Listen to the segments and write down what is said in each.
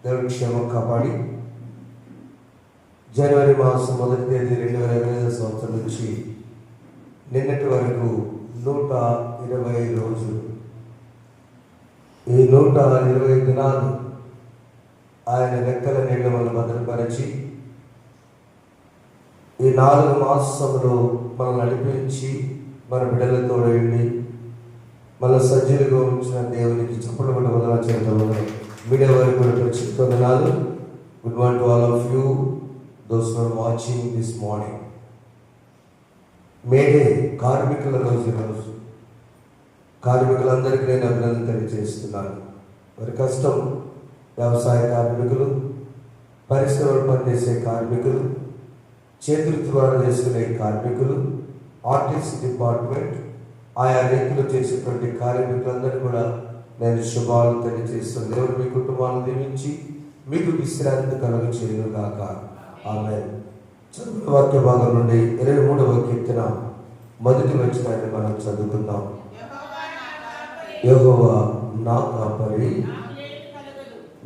దేవుడి క్షేమం కాపాడి జనవరి మాసం 1వ తేదీ 2025 సంవత్సరం నుంచి నిన్నటి వరకు 120 రోజులు, ఈ 120 దినాలు ఆయన రెక్కల నీళ్ళ వల్ల భద్రపరిచి ఈ 4 మాసంలో మనం నడిపించి మన బిడ్డలతో ఉండి మన సజ్జలుగా ఉంచిన దేవునికి చప్పట్లు కొట్ట వదల చేద్దాం. మీడియా వారికి కూడా ప్రత్యేక దినాలు. Good morning to all of you those who are watching this morning. May Day కార్మికుల రోజు. కార్మికులందరికీ నేను అభినందన తెలియజేస్తున్నాను. వారి కష్టం, వ్యవసాయ కార్మికులు, పరిశ్రమలు పనిచేసే కార్మికులు, చేతుల ద్వారా చేసుకునే కార్మికులు, ఆర్టీసీ డిపార్ట్మెంట్, ఆయా రీతిలో చేసేటువంటి కార్మికులందరూ కూడా నేను శుభాలు తెలియజేస్తున్నాను. దేవుడు మీ కుటుంబాలను దీవించి మీకు విశ్రాంతి కలుగు చేయను గాక. ఆమేన్. చదువు వాక్య భాగం నుండి 23వ కీర్తన మొదటి వచనాన్ని మనం చదువుకుందాం. యెహోవా నా కాపరి,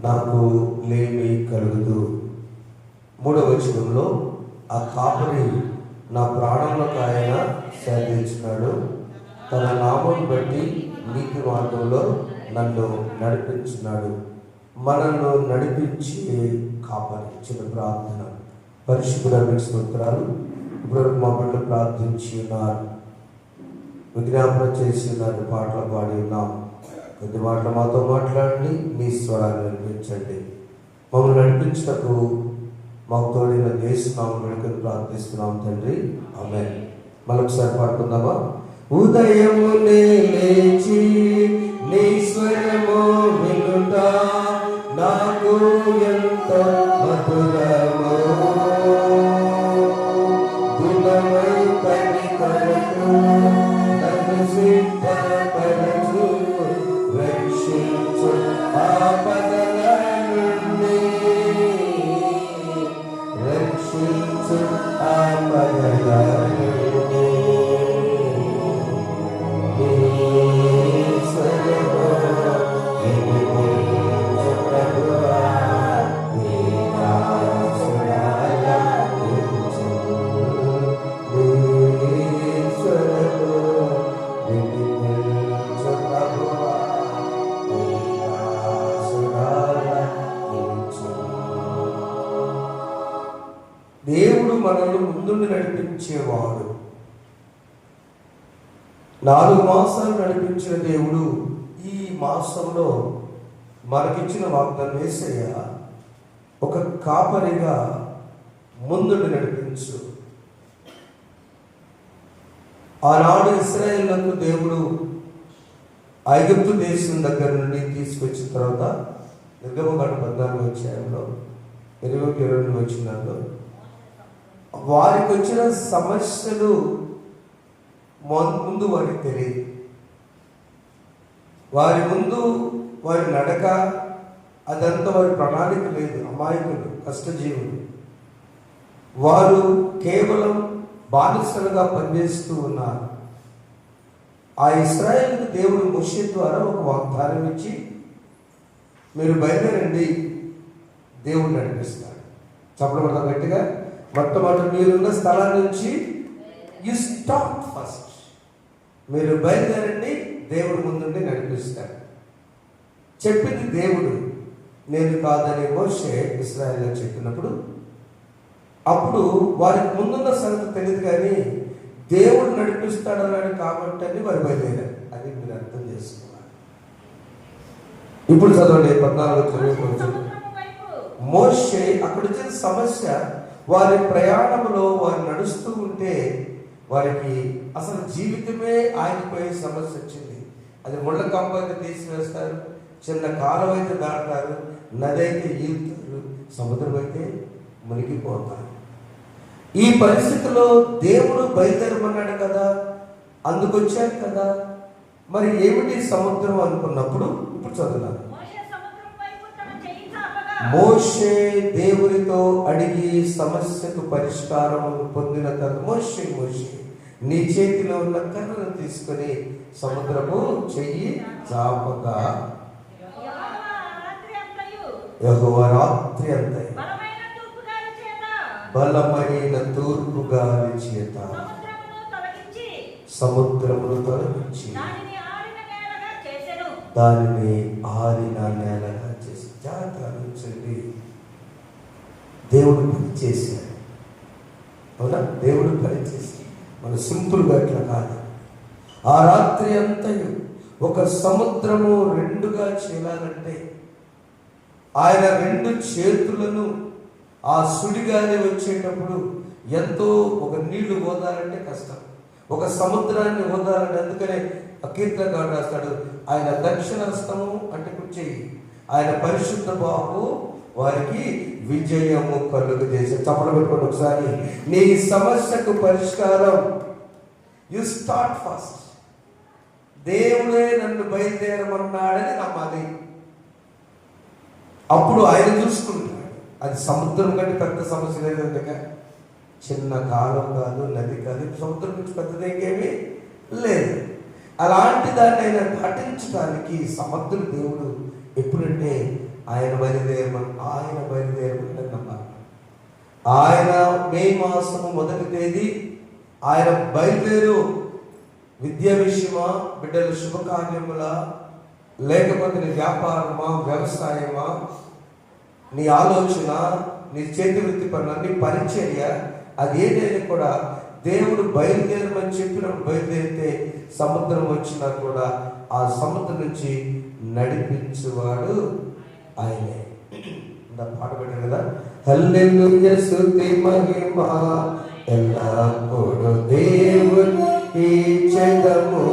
నాకు లేమి కలుగదు. 3వ వచనంలో ఆ కాపరి నా ప్రాణంలోకి ఆయన శాంతించినాడు, తన నామం బట్టి నీతి మార్గంలో నన్ను నడిపించినాడు. మనల్ని నడిపించే కాపరి. చిన్న ప్రార్థన. పరిశుద్ధుడా మీకు స్తోత్రాలు. ఇప్పుడు మా బిడ్డలు ప్రార్థించి ఉన్నారు, విజ్ఞాపన చేసి ఉన్నారు, పాటలు పాడి ఉన్నాం. కొద్ది మాటలు మాతో మాట్లాడి మీ స్వరాన్ని వినిపించండి. మమ్మల్ని నడిపించినప్పుడు మాకు తోడిన దేశనామం వెనుకని ప్రార్థిస్తున్నాం తండ్రి. ఆమేన్. మరొకసారి పాడుకుందామా? ఉదయమునే లేచి నీ స్వరము వినుట నాకు ఎంతో మధురము, దినమై పని కొరకు నన్ను సిద్ధపరచు, రక్షించు ఆపదల నుండి, రక్షించు ఆపదల నుండి. దేవుడు మనల్ని ముందుండి నడిపించేవాడు. 4 మాసాలు నడిపించిన దేవుడు ఈ మాసంలో మనకిచ్చిన వాగ్దానం యేసయ్య ఒక కాపరిగా ముందుండి నడిపించు. ఆనాడు ఇశ్రాయేలుకు దేవుడు ఐగుప్తు దేశం దగ్గర నుండి తీసుకొచ్చిన తర్వాత నిర్గమకాండ 14వ అధ్యాయంలో 22 వచనాల్లో వారికి వచ్చిన సమస్యలు ముందు వారికి తెలియదు. వారి ముందు వారి నడక అదంతా వారి ప్రణాళిక లేదు. అమాయకులు, కష్టజీవులు. వారు కేవలం బానిసలుగా పనిచేస్తూ ఉన్నారు. ఆ ఇశ్రాయేలుకు దేవుడు మోషే ద్వారా ఒక వాగ్దానం ఇచ్చి, మీరు బయలుదేరండి, దేవుడు నడిపిస్తాడు. చెప్పడం గట్టిగా. మొట్టమొదటి మీరున్న స్థలం నుంచి యు స్టార్ట్ ఫస్ట్. మీరు బయలుదేరండి, దేవుడు ముందుండి నడిపిస్తాడు. చెప్పింది దేవుడు, నేను కాదని మోషే ఇశ్రాయేలులో చెప్పినప్పుడు అప్పుడు వారికి ముందున్న సంగతి తెలియదు, కానీ దేవుడు నడిపిస్తాడన్నాడు కాబట్టి అని వారు బయలుదేరారు. అది మీరు అర్థం చేసుకోవాలి. ఇప్పుడు చదవండి 14. మోషే అక్కడ వచ్చిన సమస్య, వారి ప్రయాణంలో వారు నడుస్తూ ఉంటే వారికి అసలు జీవితమే ఆగిపోయే సమస్య వచ్చింది. అది ముళ్ళ కంప అయితే తీసివేస్తారు, చిన్న కాలం అయితే దాటారు, నది అయితే ఈదుతారు, సముద్రం అయితే మునిగిపోతారు. ఈ పరిస్థితిలో దేవుడు బయలుదేరమన్నాడు కదా, అందుకొచ్చాడు కదా, మరి ఏమిటి సముద్రం అనుకున్నప్పుడు ఇప్పుడు చదువున్నాను. మోషే దేవునితో అడిగి సమస్యకు పరిష్కారం పొందిన తర్వాత మోషే నీ చేతిలో ఉన్న కర్రను తీసుకొని సముద్రము చెయ్యి చాపగా యెహోవా రాత్రి అంతయు బలమైన తూర్పు గాలి చేత బలమైన తూర్పు గాలి చేత సముద్రమును తొలగించి దానిని ఆరిన నేలగా చేసి. జాగ్రత్త ఆలోచించండి. దేవుడు పని చేశాడు. అవునా? దేవుడు పని చేసి మన సింపుల్గా ఇట్లా కాదు. ఆ రాత్రి అంతయు ఒక సముద్రము రెండుగా చేయాలంటే ఆయన రెండు చేతులను ఆ సుడిగాలి వచ్చేటప్పుడు ఎంతో, ఒక నీళ్లు ఓదాలంటే కష్టం, ఒక సముద్రాన్ని ఓదాలంటే. అందుకనే కీర్తనకారుడు రాస్తాడు, ఆయన దక్షిణహస్తము అంటే కుర్చేయి, ఆయన పరిశుద్ధ బాహు వారికి విజయము కలుగు చేసి. చప్పట్లు పెట్టుకోండి ఒకసారి. నీ సమస్యకు పరిష్కారం యు స్టార్ట్ ఫస్ట్. దేవుడే నన్ను బయలుదేరమన్నాడని నమ్మాలి. అప్పుడు ఆయన చూసుకుంటాడు. అది సముద్రం కంటే పెద్ద సమస్య లేదు. అందుకే చిన్న కాలం కాదు, నది కాదు, సముద్రం నుంచి పెద్దది ఇంకేమీ లేదు. అలాంటి దాన్ని ఆయన దాటించడానికి సమర్థుడు దేవుడు. ఎప్పుడంటే ఆయన బయలుదేరమని నమ్మాలి. ఆయన మే మాసము 1వ తేదీ ఆయన బయలుదేరు. విద్యా విషయమా, బిడ్డల శుభకార్యములా, లేకపోతే నీ వ్యాపారమా, వ్యవసాయమా, నీ ఆలోచన, నీ చేతి వృత్తి పనులు, నీ పరిచర్య, అది ఏదైనా కూడా దేవుడు బయలుదేరమని చెప్పినప్పుడు బయలుదేరితే సముద్రం వచ్చినా కూడా ఆ సముద్రం నుంచి నడిపించువాడు ఆయనే. పాట పెట్టారు కదా, హల్లెలూయా స్తుతి మహిమ ఎల్లప్పుడూ దేవునికి చెందము.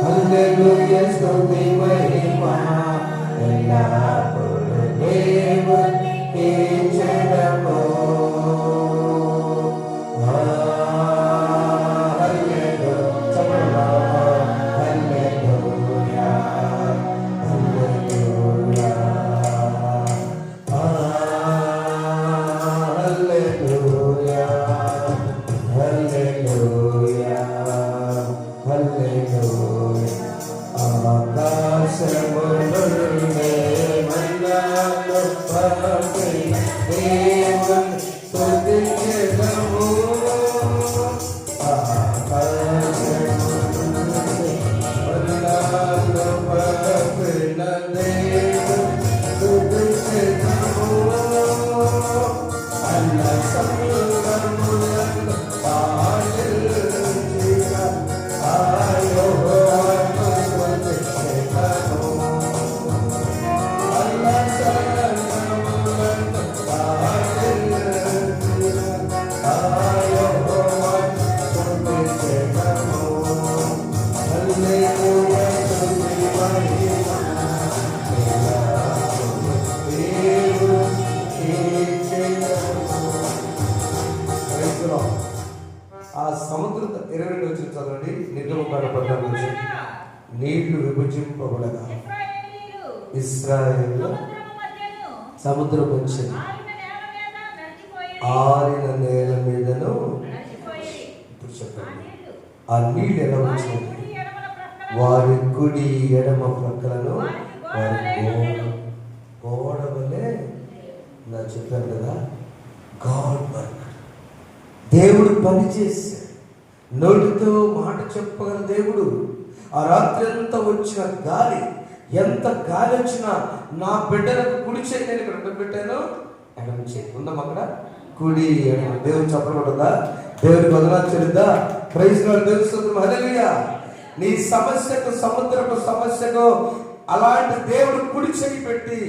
హల్లెలూయా స్తుతి మహిమ ఎల్లప్పుడూ దేవునికి చెందము. ఆ సముద్రం 22 వచ్చిన చదవండి. నిర్గమకాండ 14 నీళ్లు విభజింపబడగా ఇశ్రాయేలు సముద్రం వచ్చి ఆరిన నేల మీదను. ఇప్పుడు చెప్పండి, ఆ నీళ్ళు ఎలా వచ్చింది? వారి కుడి ఎడమ ప్రక్కలను వారి గోడ వలె. నా చెప్పాను కదా, గాడ్ వర్క్. దేవుడు పని చేశాడు. నోటితో మాట చెప్పగల దేవుడు. ఆ రాత్రి అంతా వచ్చిన గాలి, ఎంత గాలి వచ్చినా నా బిడ్డలకు కుడి చేయి, నేను ఇక్కడ పెట్టాను, ఎడమ చేయి ఉందాం అక్కడ, కుడి ఎడమ. దేవుడు చెప్పకూడదా? దేవుడికి వదనాలు చెల్లిద్దా? Praise lord. తెలుస్తుంది. హల్లెలూయా. నీ సమస్యకు, సముద్రపు సమస్యకు అలాంటి దేవుడు కుడి చేయి పెట్టి,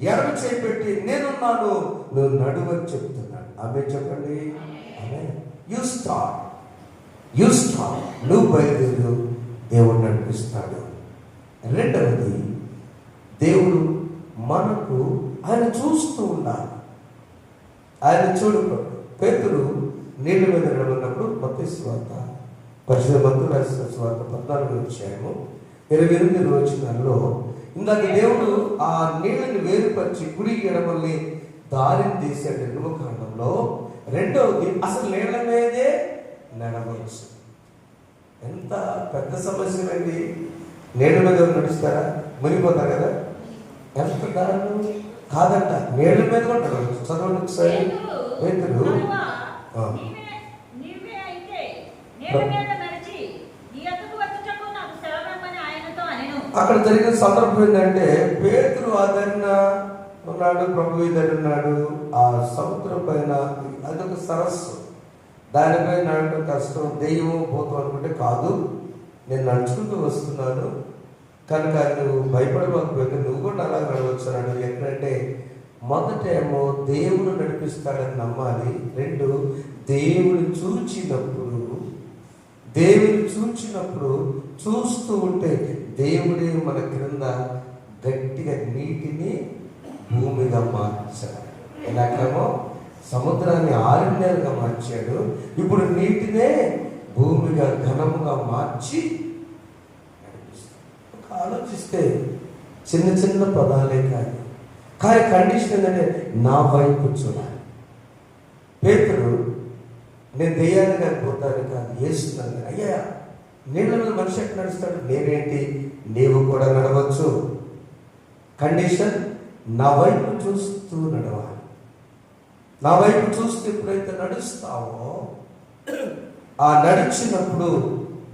ఎడమ చేయి పెట్టి, నేనున్నాను, నువ్వు నడువని చెప్తున్నాడు. ఆమె చెప్పండి. You start. నువ్వు బయలుదేరు, దేవుడు నడిపిస్తాడు. రెండవది, దేవుడు మనకు ఆయన చూస్తూ ఉండాలి. ఆయన చూడకూడదు. పేతురు నీళ్ళ మీద నడున్నప్పుడు మత్తయి సువార్త, పరిశుద్ధ మత్తయి రాసిన సువార్త 14వ అధ్యాయము 28వ వచనంలో, ఇందాక దేవుడు ఆ నీళ్ళని వేరుపరిచి కుడి ఎడమల్ని దారిని తీసాడు నిర్గమకాండంలో. రెండవది, అసలు నీళ్ళ మీదే నడవచ్చు. ఎంత పెద్ద సమస్య అండి. నీళ్ళ మీద నడుస్తారా? మునిగిపోతారు కదా. ఎంత దారుణం కాదంట, నీళ్ళ మీద కూడా నడవచ్చు. చదవండి ఒకసారి. పేతురు ప్రభువా, ఆ. నీవే అయితే నీళ్ళ మీద నడిచి నీ యొద్దకు వచ్చుటకు నాకు సెలవిమ్మని ఆయనతో అనెను. అక్కడ జరిగిన సందర్భం ఏంటంటే, పేతురు ఆదరణ ఉన్నాడు, ప్రభు ఇద్దరు ఉన్నాడు. ఆ సముద్రం పైన అదొక సరస్సు, దానిపై నడవడం కష్టం, దెయ్యము పోతాం అనుకుంటే కాదు, నేను నడుచుకుంటూ వస్తున్నాను కనుక నువ్వు భయపడకపోతే నువ్వు కూడా అలా నడవచ్చు అన్నాడు. ఎక్కడంటే మొదటేమో దేవుడు నడిపిస్తాడని నమ్మాలి. రెండు, దేవుడు చూచినప్పుడు చూస్తూ ఉంటే దేవుడే మన క్రింద గట్టిగా నీటిని భూమిగా మార్చాడు. ఎలాగేమో సముద్రాన్ని ఆరణ్యాలుగా మార్చాడు, ఇప్పుడు నీటినే భూమిగా ఘనముగా మార్చి నడిపిస్తాడు. ఆలోచిస్తే చిన్న చిన్న పదాలే కానీ కండిషన్ ఏంటంటే నా వైపు చూడాలి. పేతురు నేను దెయ్యాలుగా పోతాను కాదు, వేస్తున్నాను. అయ్యా నీళ్ళ మీద మనిషి ఎక్కడ నడుస్తాడు, నేనేంటి, నీవు కూడా నడవచ్చు. కండిషన్ నా వైపు చూస్తూ నడవాలి. నా వైపు చూస్తూ ఎప్పుడైతే నడుస్తావో, ఆ నడిచినప్పుడు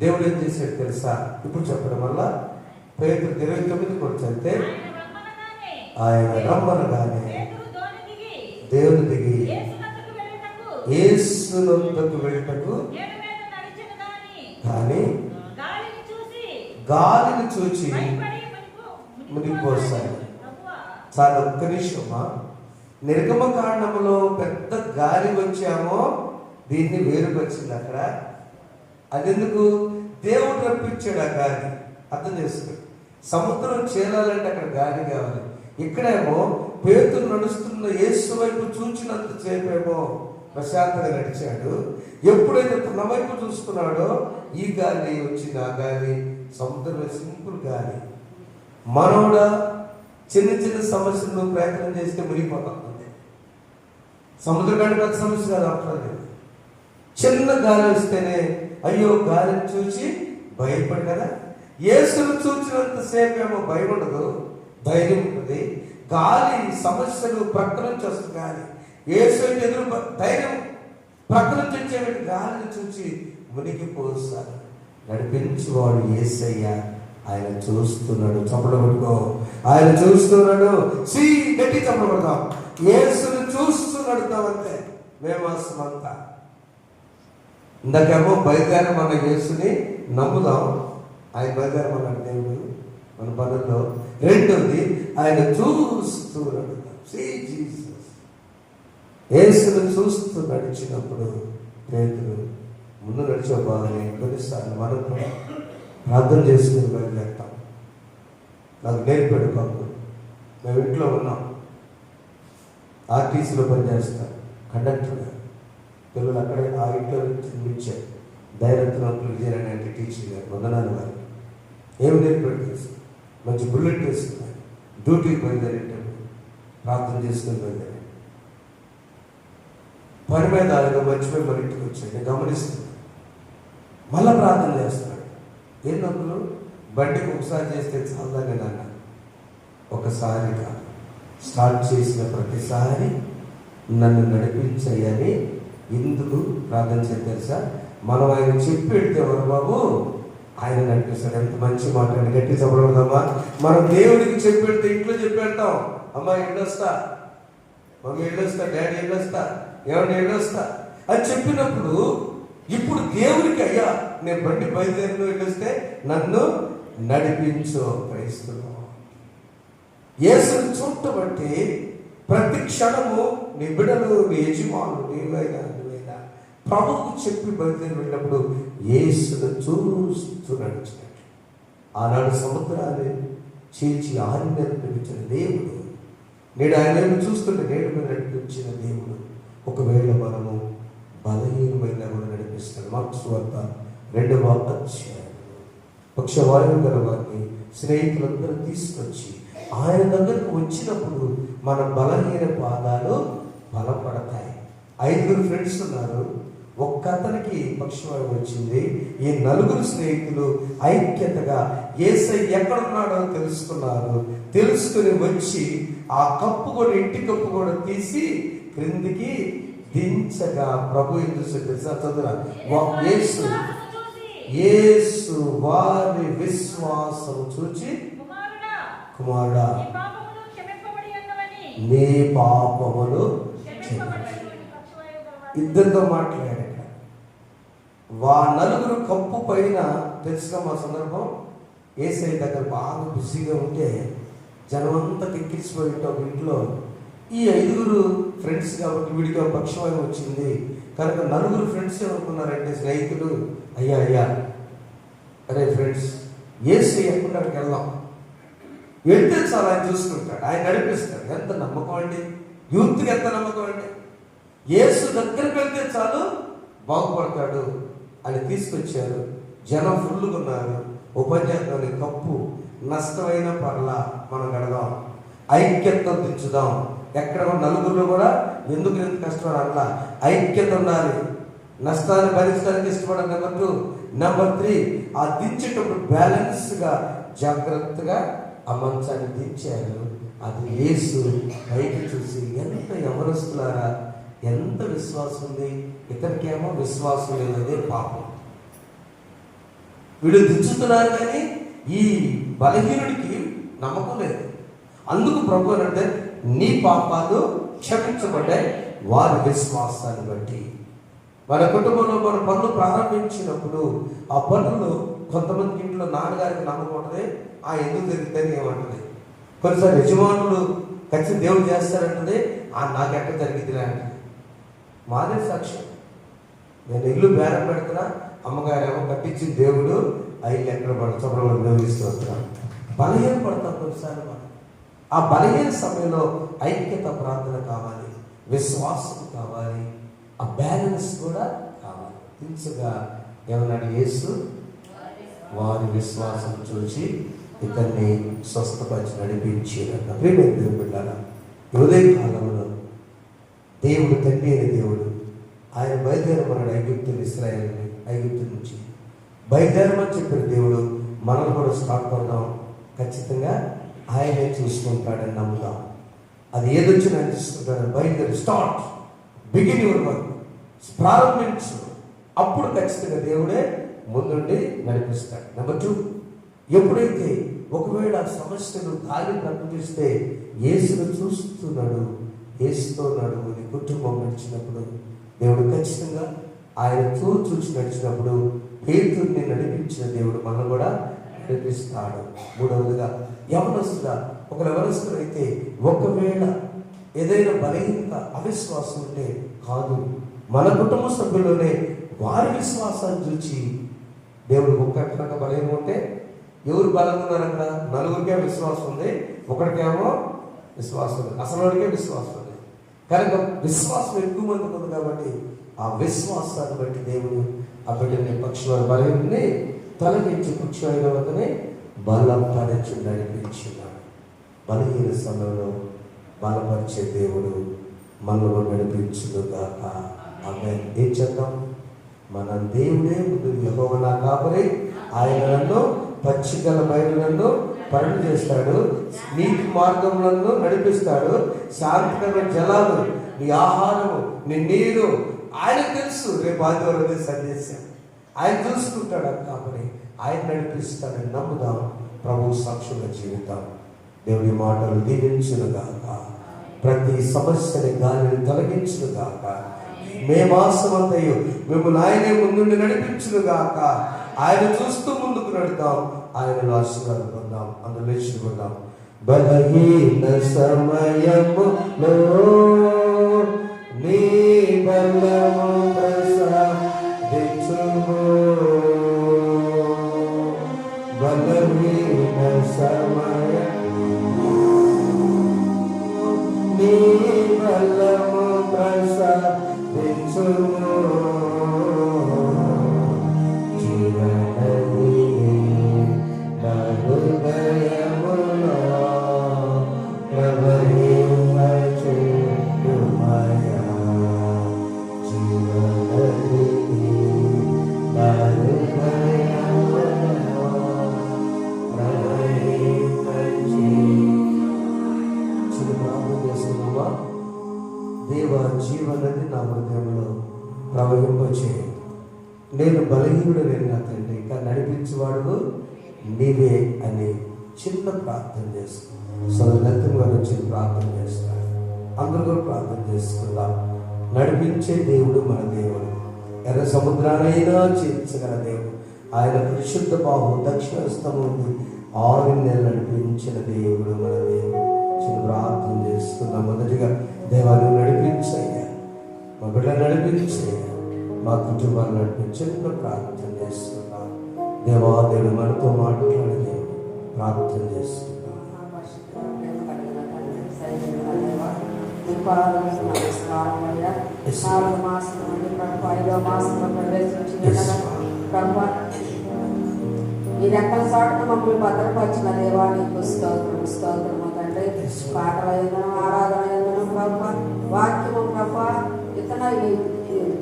దేవుడు ఏం చేశాడు తెలుసా? ఇప్పుడు చెప్పడం వల్ల పేతురు 29 కూడా చదివితే, ఆయన రమ్మనగానే దేవుడు దిగి యేసునందుకు వెళ్ళటకు కానీ గాలిని చూచి మునిగిపోసాడు. చాలా ఒక్క నిమిషమా, నిర్గమకాండములో పెద్ద గాలి వచ్చామో దీన్ని వేరుకొచ్చింది అక్కడ. అదెందుకు? దేవుడు రప్పించాడు ఆ గాలి. అర్థం చేసుకోండి, సముద్రం చేరాలంటే అక్కడ గాలి కావాలి. ఇక్కడేమో పేతురు నడుస్తున్న యేసు వైపు చూచినంత సేపేమో ప్రశాంతంగా నడిచాడు. ఎప్పుడైతే తన వైపు చూస్తున్నాడో ఈ గాలి వచ్చింది. ఆ గాలి సముద్రంలో సింపుల్ గాలి. మనోడా చిన్న చిన్న సమస్యలు ప్రయత్నం చేస్తే మునిగిపోతాం. సముద్రం కంటే పెద్ద సమస్య కాదు, అవసరం. చిన్న గాలి వస్తేనే అయ్యో గాలిని చూసి భయపడు కదా. యేసును చూసినంత సేపు ఏమో భయం ఉండదు, ధైర్యం ఉంటుంది. గాలి సమస్యలు ప్రక్క నుంచి వస్తుంది, గాలి యేసు ఎదురు ధైర్యం ప్రక్క నుంచి వచ్చేవాడి గాలిని చూసి మునిగిపోతారు. నడిపించేవాడు యేసయ్య, ఆయన చూస్తున్నాడు. చప్పట్లు కొట్టుకో, ఆయన చూస్తున్నాడు. గట్టి చప్పట్లు కొడతాం. యేసును చూస్తూ నడుతామంతే మేమాసమంతా. ఇందాకేమో బయలుదేరం మన యేసుని నమ్ముదాం, ఆయన బయలుదేరం అన్నాడు దేవుడు మన పనుల్లో. రెండోది ఆయన చూస్తూ నడుతాం. జీసస్ యేసును చూస్తూ నడిచినప్పుడు పేతురు ముందు నడిచే బాగానే కొన్నిసార్లు మనం కూడా ప్రార్థన చేసుకుని బయలుదేరుతాం. నాకు నేర్పాడు బాబు. మేము ఇంట్లో ఉన్నాం, ఆర్టీసీలో పనిచేస్తాం, కండక్టర్గా. పిల్లలు అక్కడే ఆ ఇంట్లో చదివించారు. ధైర్యవంతులు విజయనగర్ టీచర్ గారు, వందనాలు వారు. ఏమి నేర్పాడు తెలుసు? మంచి బుల్లెట్ వేసుకున్నాను. డ్యూటీకి బయలుదేరేటప్పుడు ప్రార్థన చేసుకుని బయలుదేరాడు. పని మీద ఆయన మర్చిపోయి మన ఇంటికి వచ్చాడు. నేను గమనిస్తున్నాను. మళ్ళా ప్రార్థన చేస్తున్నాడు. ఏం నమ్ములు బండికి ఒకసారి చేస్తే చాలని నాన్న, ఒకసారిగా స్టార్ట్ చేసిన ప్రతిసారి నన్ను నడిపించయ్యని ఎందుకు ప్రార్థన చేయాలి తెలుసా? మనం ఆయన చెప్పి పెడితే వరు బాబు ఆయన నడిపిస్తాడు. ఎంత మంచి మాట అండి, గట్టి చెప్పడమ్మా. మనం దేవుడికి చెప్పి పెడితే ఇంట్లో చెప్పి పెడతాం, అమ్మా వెళ్ళొస్తా, మమ్మీ వెళ్ళొస్తా, డాడీ వెళ్ళొస్తా, ఏమన్నా వెళ్ళొస్తా అని చెప్పినప్పుడు ఇప్పుడు దేవుడికి అయ్యా నేను బండి బయలుదేరిన వెళ్ళొస్తే నన్ను నడిపించు. క్రైస్తవం యేసుని చూడబట్టి ప్రతి క్షణము నీ బిడ్డలు, నీ యజమానులు, నీవైనా ప్రభువుకు చెప్పి బయలుదేరి వెళ్ళినప్పుడు యేసును చూస్తూ నడిచినట్టు. ఆనాడు సముద్రాన్ని చీల్చి ఆరిని నడిపించిన దేవుడు నేడు ఆయన చూస్తుంటే నేడు మీద నడిపించిన దేవుడు ఒకవేళ మనము బలహీనమైన కూడా నడిపిస్తాడు. మార్క్స్ వార్త 2వ అధ్యాయం పక్షవాయువు గల వారిని స్నేహితులందరూ తీసుకొచ్చి ఆయన దగ్గరకు వచ్చినప్పుడు మన బలహీన పాదాలు బలపడతాయి. 5 ఫ్రెండ్స్ ఉన్నారు, ఒక్క అతనికి పక్షవాయువు వచ్చింది. ఈ 4 స్నేహితులు ఐక్యతగా యేసయ్య ఎక్కడున్నాడో తెలుసుకున్నారు. తెలుసుకుని వచ్చి ఆ కప్పు కూడా, ఇంటి కప్పు కూడా తీసి క్రిందికి దించగా ప్రభు ఏం చూసాడు తెలుసా? చదువురా. యేసు వారి విశ్వాసం చూచి, కుమారుడా నీ పాపములు. ఇద్దరితో మాట్లాడాడు. నలుగురు కప్పు పైన తెలుసుగా మా సందర్భం, యేసయ్య దగ్గర బాగా బిజీగా ఉంటే జనమంతా కిక్కిరిసిపోయి ఒక ఇంట్లో ఈ 5 ఫ్రెండ్స్ కాబట్టి వీడికి పక్షవాయువు వచ్చింది కనుక 4 ఫ్రెండ్స్ ఏమనుకున్నారంటే, స్నేహితులు, అయ్యా అరే ఫ్రెండ్స్, యేసయ్య ఎప్పుడు అక్కడికి వెళ్దాం, వెళ్తే చాలా ఆయన చూసుకుంటాడు, ఆయన నడిపిస్తాడు. ఎంత నమ్మకం అండి, యూత్కి ఎంత నమ్మకం అండి. యేసు దగ్గరికి వెళ్తే చాలు బాగుపడతాడు అని తీసుకొచ్చారు. జనం ఫుల్గా ఉన్నారు. ఉపన్యాసాన్ని కప్పు నష్టమైన పర్లా మనం గడదాం, ఐక్యత దించుదాం. ఎక్కడ నలుగురిలో కూడా ఎందుకు ఎంత కష్టం అట్లా ఐక్యత ఉండాలి. నష్టాన్ని భరించడానికి ఇష్టపడాలి. నెంబర్ 2. నెంబర్ 3, ఆ దించేటప్పుడు బ్యాలెన్స్గా జాగ్రత్తగా ఆ మంచాన్ని దించారు. అది యేసు పైకి చూసి, ఎంత యవనస్తులారా, ఎంత విశ్వాసం ఉంది, ఇతనికేమో విశ్వాసం లేదు, అదే పాపం. వీడు దించుతున్నారు కానీ ఈ బలహీనుడికి నమ్మకం లేదు. అందుకు ప్రభు అంటే, నీ పాపాలు క్షమించబడ్డాయి వారి విశ్వాసాన్ని బట్టి. మన కుటుంబంలో మన పనులు ప్రారంభించినప్పుడు ఆ పనులు కొంతమంది ఇంట్లో నాన్నగారికి నమ్మకం ఉంటుంది, ఎందుకు జరుగుతుంది ఏమంటుంది. కొన్నిసార్లు యజమానులు ఖచ్చితంగా దేవుడు చేస్తారంటుంది, నాకెట్ట జరిగింది అంటే. మాదే సాక్ష్యం. నేను ఇల్లు బేరం పెడుతున్నా, అమ్మగారేమో కట్టించిన దేవుడు ఇల్లు ఎక్కడ చొప్పలు నిర్వహిస్తూ వస్తున్నాను. బలహీన పడతాం కొన్నిసార్లు మనం. ఆ బలహీన సమయంలో ఐక్యత ప్రార్థన కావాలి, విశ్వాసం కావాలి, ఆ బ్యాలెన్స్ కూడా కావాలి. తెలుసుగా ఏమన్నాడు యేసు? వారి విశ్వాసం చూసి ఇతన్ని స్వస్థపరిచి నడిపించారన్న. ప్రియమైన దేవుని బిడ్డలారా, ఉదయ కాలంలో దేవుడు తండ్రి అయిన దేవుడు ఆయన బయలుదేరమన్నాడు ఐగుప్తుని, ఇశ్రాయేలుని ఐగుప్తు నుంచి బయలుదేరమని చెప్పిన దేవుడు మనం కూడా స్టార్ట్ పడదాం. ఖచ్చితంగా ఆయనే చూసుకుంటాడని నమ్ముదాం. అది ఏదొచ్చినా ఆయన చూసుకుంటాడని బయలుదేరి స్టార్ట్, బిగిన్ యువర్ వర్క్, ప్రారంభించు. అప్పుడు ఖచ్చితంగా దేవుడే ముందుండి నడిపిస్తాడు. నెంబర్ 2, ఎప్పుడైతే ఒకవేళ సమస్యలు దారి ప్రకటిస్తే యేసును చూస్తున్నాడు, యేసుతో నడువు నీ కుటుంబం నడిచినప్పుడు దేవుడు ఖచ్చితంగా ఆయన చూసి నడిచినప్పుడు పేతురుని నడిపించిన దేవుడు మనం కూడా నడిపిస్తాడు. 3వదిగా యవనస్తుగా, ఒక యవనస్తుడు అయితే ఒకవేళ ఏదైనా బలహీనత అవిశ్వాసం ఉంటే కాదు, మన కుటుంబ సభ్యుల్లోనే వారి విశ్వాసాన్ని చూచి దేవుడు ఒక్కటిలాగా బలహీనం ఉంటే ఎవరు బలంగా ఉన్నారు అక్కడ? 4కే విశ్వాసం ఉంది, ఒకరికేమో విశ్వాసం ఉంది, అసలు వాడికే విశ్వాసం ఉంది. కనుక విశ్వాసం ఎక్కువ మందికి ఉంది కాబట్టి ఆ విశ్వాసాన్ని బట్టి దేవుడు ఆ బిడ్డని పక్షుల బలహీనని తొలగించి పక్షుల వద్దనే బలపరచి నడిపించున్నాడు. బలహీన సమయంలో బలపరిచే దేవుడు మనలో నడిపించుగాక. ఆమేన్. ఏం చేద్దాం? మన దేవుడే ముందు యెహోవా నా కాపరి, ఆయన నన్ను పచ్చికల బయలులను పరుడు చేస్తాడు, నీటి మార్గములను నడిపిస్తాడు, శాంతికరమైన జలాలు నీ ఆహారము నీ నీరు. ఆయనకు తెలుసు రేపు ఆదివారం సందేశం ఆయన చూసుకుంటాడు కాబట్టి ఆయన నడిపిస్తాడని నమ్ముదాం. ప్రభు సాక్షుల జీవితం దేవుడి మాటలు దీవించునుగాక. ప్రతి సమస్యని గాలిని తొలగించునుగాక. మే మాసమంతయు మిమ్మల్ని ఆయనే ముందుండి నడిపించునుగాక. ఆయన చూస్తూ ముందుకు నడుద్దాం, ఆయనలో ఆశీర్వాదం పొందాం. అందులో లేచుకుందాం. బలహీన సమయములో నీ బలము ప్రసాదించుము. బలహీన సమయములో నీ బలము ప్రసాదించుము. జీవనది ప్రవహింపచేయి. నేను బలహీనుడు నేను నా తండ్రి, ఇంకా నడిపించేవాడు నీవే అని చిన్న ప్రార్థన చేస్తాను. సదనత్వం గారు వచ్చి ప్రార్థన చేస్తాడు. అందరూ కూడా ప్రార్థన చేసుకుందాం. నడిపించే దేవుడు మన దేవుడు. ఎర్ర సముద్రానైనా చేర్చగల దేవుడు. ఆయన పరిశుద్ధ బాహు దక్షిణ హస్తము ఉంది. 6 నెలలు నడిపించిన దేవుడు మన దేవుడు. చిన్న ప్రార్థన చేసుకుందాం. మొదటిగా దేవాన్ని నడిపించయ్యా, మా బిడ్డ నడిపించయ్యా, మా కుటుంబాన్ని నడిపించి చిన్న ప్రార్థన చేస్తున్నాం. దేవాదేవుడు మనతో మాట్లాడే దేవుడు. ప్రార్థన చేస్తున్నాం. ఈ రెక్కల చాటును మమ్మల్ని భద్రపరిచిన దేవా నీకు స్తోత్రము స్తోత్రము తండ్రి. పాటల యందును ఆరాధన యందును ప్రభా, వాక్యము ప్రభా ఇతన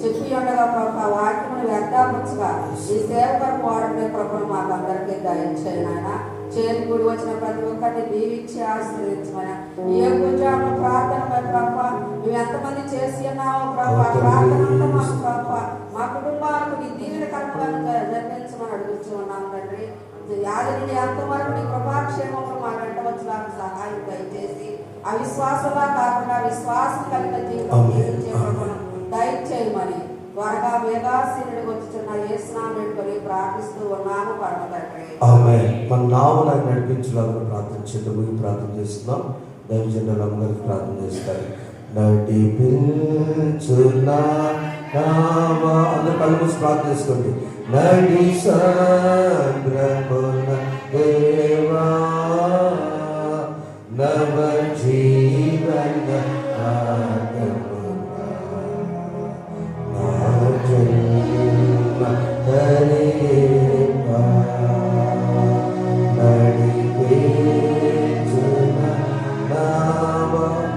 చెప్పి ఉండగా ప్రభా వాక్యమును వ్యర్థపరచగా ఈ సేవ కొరకు వాడనే ప్రభుత్వం మాకు అందరికీ దయచేయను. ఆయన చేరుకూడి వచ్చిన ప్రతి ఒక్కరిని దీవించి ఆశీర్వదించమని ఏ గుజరామ ప్రార్థన ప్రభా మేము ఎంతమంది చేసి ఉన్నామో ప్రభా ప్రార్థన అంతా మాకు ప్రభా మా కుటుంబాలకు నీ దీవెనకరంగా జరిగించమని అడుగుతూ ఉన్నాం తండ్రి. యాది నుండి ఎంతవరకు నీ కృపాక్షేమంలో మా వెంట వచ్చిన సహాయం దయచేసి అవిశ్వాసంగా కాకుండా విశ్వాసం కలిగిన జీవితం జీవించే ప్రభుత్వం దయచేయమని త్వరగా వేదాశీనుడికి వచ్చుతున్న యేసునామమున వేడుకొని ప్రార్థిస్తూ ఉన్నాము పరమ తండ్రి. ఆమేన్. మన నామమున నడిపించులాగా ప్రార్థన చేద్దాం. ప్రార్థన చేస్తున్నాం. దైవజనులు అందరూ ప్రార్థన చేస్తారు. నడిపించునా నామా అందరూ కళ్ళు మూసి ప్రార్థన చేసుకోండి. నడి సంద్రమున దేవా నవ జీవన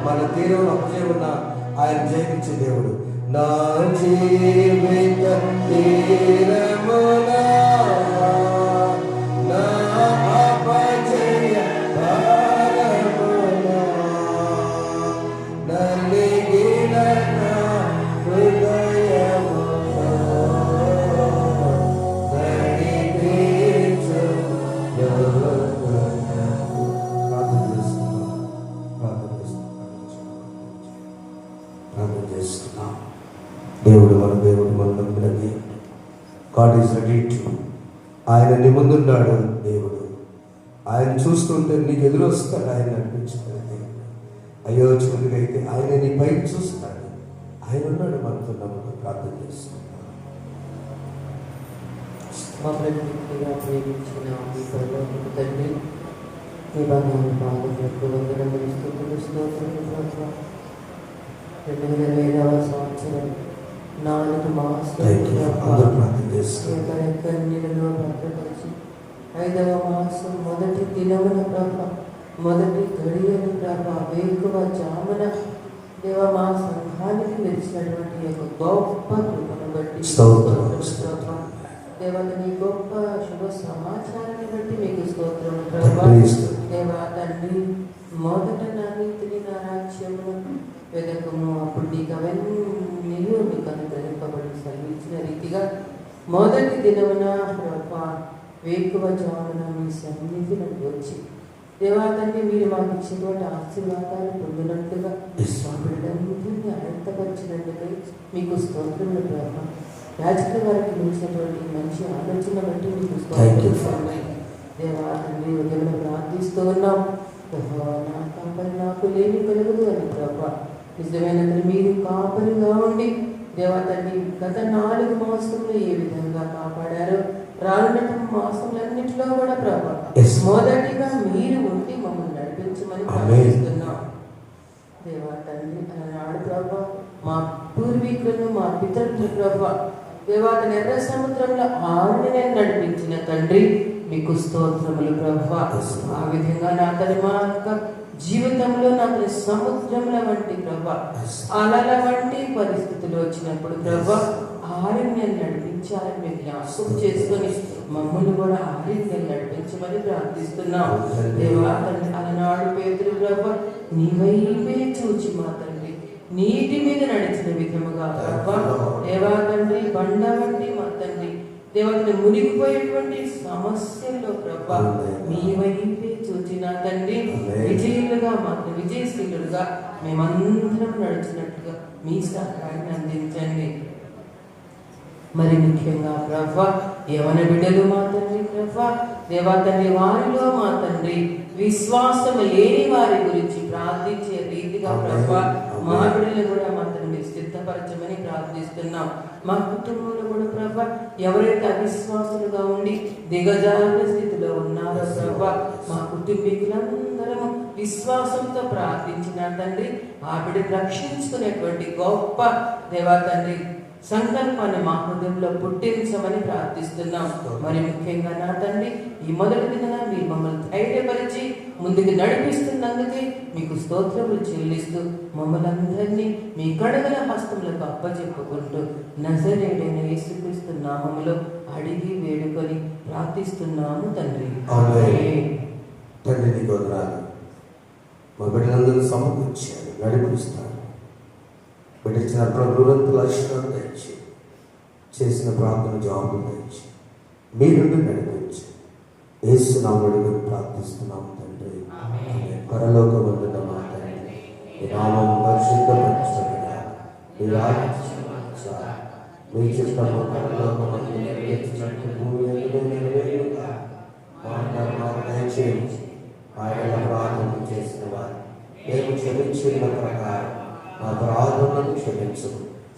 మన తీరం అపజయమున్న ఆయన జయించే దేవుడు. నా జీవిత తీరమున నా అపజయ భారమున నలిగిన నా హృదయమున నడిపించు ప్రార్థన చేస్తున్నాం. దేవుడు మన దేవుడు మన నమ్మిన దేవుడు. God is ready to. ఆయన నీ ముందున్నాడు దేవుడు. ఆయన చూస్తుంటే నీకు ఎదురొస్తాడు. ఆయన నడిపించుకునే దేవుడు. అయోచకుడిగా అయితే ఆయన నీ పైకి చూస్తాడు. ఆయన ఉన్నాడు మనతో. నమ్మకం ప్రార్థన చేస్తున్నాం. మమ్మల్ని ప్రేమించిన మీ పరలోకపు తండ్రి, మీ బంగారు పాదములకు వందనములు స్తుతులు స్తోత్రములు ప్రభువా. 2020వ సంవత్సరం 4 మాసాలు కన్నీళ్ళలో భద్రపరిచి 5వ మాసం మొదటి దినమున ప్రభా, మొదటి గడియను ప్రభా, వేకువ జామున దేవ మా సంఘానికి మెరిచినటువంటి యొక్క గొప్ప కృపను బట్టి దేవతని గొప్ప శుభ సమాచారాన్ని బట్టి మీకు స్తోత్రం ప్రభా. దేవా తండ్రి, మొదట నా నీతిని నా రాజ్యమును వెదకము, అప్పుడు నీకు అవన్నీ మీకు అనుగ్రహింపబడి సెలవిచ్చిన రీతిగా మొదటి దినమున ప్రభా వేకువ జామున మీ సన్నిధిలోకి వచ్చి దేవా తండ్రి మీరు మాకు ఇచ్చినటువంటి ఆశీర్వాదాలు పొందినట్టుగా మా బిడ్డలందరినీ ఆనందపరిచినందుకై మీకు స్తోత్రములు ప్రభా. యాజక వారికి మించినటువంటి మంచి ఆలోచన బట్టి మీకు స్తోత్రం దేవా తండ్రి. ఉదయం ప్రార్థిస్తూ ఉన్నాం, నా కాపరి నాకు లేని కలుగుదు అని ప్రభా. నిజమైన మీరు కాపరిగా ఉండి దేవా తండ్రి గత 4 మాసంలో ఏ విధంగా కాపాడారో రానున్న మాసములన్నింటిలో కూడా ప్రభా మొదటిగా మీరు ఉండి మమ్మల్ని నడిపించమని ప్రార్థిస్తున్నాం దేవా తండ్రి. అలనాడు ప్రభా మా పూర్వీకులను మా పితరులను ప్రభా దేవా ఎర్ర సముద్రంలో 6 నెలలు నడిపించిన తండ్రి మీకు స్తోత్రములు ప్రభా. ఆ విధంగా నా తల్లి మా యొక్క జీవితంలో నాకు సముద్రముల వంటి ప్రభా అలల వంటి పరిస్థితులు వచ్చినప్పుడు ప్రభా 6 నెలలు నడిపించాలని మేము జ్ఞాపకం చేసుకొని మమ్మల్ని కూడా 6 నెలలు నడిపించమని ప్రార్థిస్తున్నాం దేవా తండ్రి. అలనాడు పేతురు ప్రభా నీ వైపే చూచి మా తండ్రి నీటి మీద నడిచిన విధముగా ప్రభా దేవా తండ్రి బండ వంటి మా తండ్రి దేవతని మునిగిపోయేటువంటి సమస్యల్లో ప్రభా మీ వైపే చూచిన తండ్రి విజయులుగా మాకు విజయశీలుగా మేమందరం నడిచినట్లుగా మీ సహాయాన్ని అందించండి. మరి ముఖ్యంగా ప్రభా యవన బిడ్డలు మా తండ్రి ప్రభా దేవా తండ్రి వారిలో మా తండ్రి విశ్వాసం లేని వారి గురించి ప్రార్థించే రీతిగా ప్రభా మా బిడ్డలు కూడా మా తండ్రి సిద్ధపరచమని ప్రార్థిస్తున్నాం. మా కుటుంబంలో కూడా ప్రభా ఎవరైతే అవిశ్వాసులుగా ఉండి దిగజారిన స్థితిలో ఉన్నారో ప్రభా మా కుటుంబీకులందరము విశ్వాసంతో ప్రార్థించిన తండ్రి ఆ బిడ్డ రక్షించుకునేటువంటి గొప్ప దేవా తండ్రి సంకల్పాన్ని మా హృదయంలో పుట్టించమని ప్రార్థిస్తున్నాం. మరి ముఖ్యంగా నా తండ్రి ఈ మొదటి దిన మీరు మమ్మల్ని ధైర్యపరిచి ముందుకు నడిపిస్తున్నందుకే మీకు స్తోత్రములు చెల్లిస్తూ మమ్మల్ని అందరినీ మీ కడగల హస్తములకు అప్పచెప్పుకుంటూ నజరేయుడైన యేసుక్రీస్తు నామములో అడిగి వేడుకొని ప్రార్థిస్తున్నాము తండ్రి. తండ్రి నీకు వందనాలు. మా బిడ్డలందరూ సమకూర్చారు, నడిపిస్తారు. పెట్టించిన ప్రభుత్వ ఆశీర్వాదం తెచ్చి చేసిన ప్రార్థన జవాబు తెచ్చి మీరు నడిపించి యేసు నామములో ప్రార్థిస్తున్నాము తండ్రి. పరలోకమందున మా తండ్రి మీ నామం పరిశుద్ధపరచబడుగాక. మీ రాజ్యం వచ్చుగాక. మీ చిత్తము పరలోకమందు నెరవేర్చినట్టు భూమి యందు నెరవేరుగాక. మా ధర్మాన్ని దయచేసి ఆయన ప్రార్థన చేసిన వారు మేము క్షమించిన ప్రకారం మా ప్రార్థనను క్షమించు.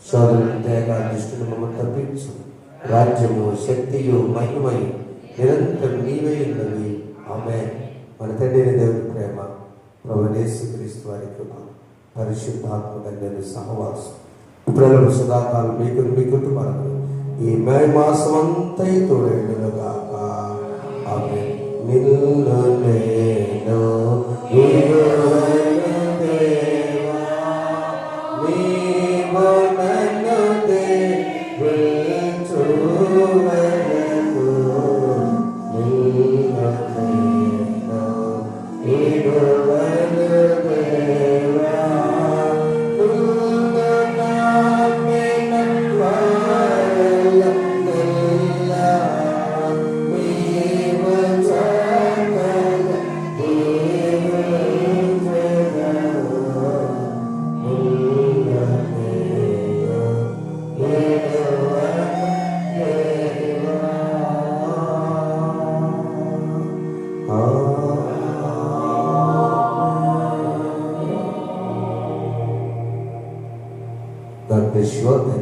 సోదరుని తేగా దృష్టిని మమ్మల్ని తప్పించు. రాజ్యము శక్తియు మహిమయు నిరంతరం నీవే ఉన్నవి. ఆమేన్. మన తండ్రి దేవుని ప్రేమ, ప్రభువైన యేసుక్రీస్తు వారి కృప, పరిశుద్ధాత్మ కన్యని సహవాసం ఇప్పుడు సదాకాలం మీకు మీ కుటుంబాలకు ఈ మే మాసం అంతా తోడేళ్ళుగాక. ఆమేన్. నిన్ను నేను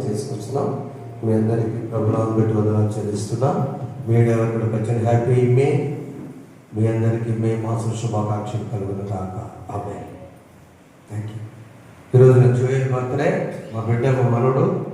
చేసుకొచ్చున్నాం. మీ అందరికీ ప్రభుత్వం పెట్టి వందనాలు చెల్లిస్తున్నాం. మీడియా వరకు వచ్చిన హ్యాపీ మే. మీ అందరికీ మే మాసం శుభాకాంక్షలు కలుగును కాక. ఆమేన్. Thank you. ఈరోజు నేను జోయల్ బర్త్డే. మా బిడ్డ మా మనోడు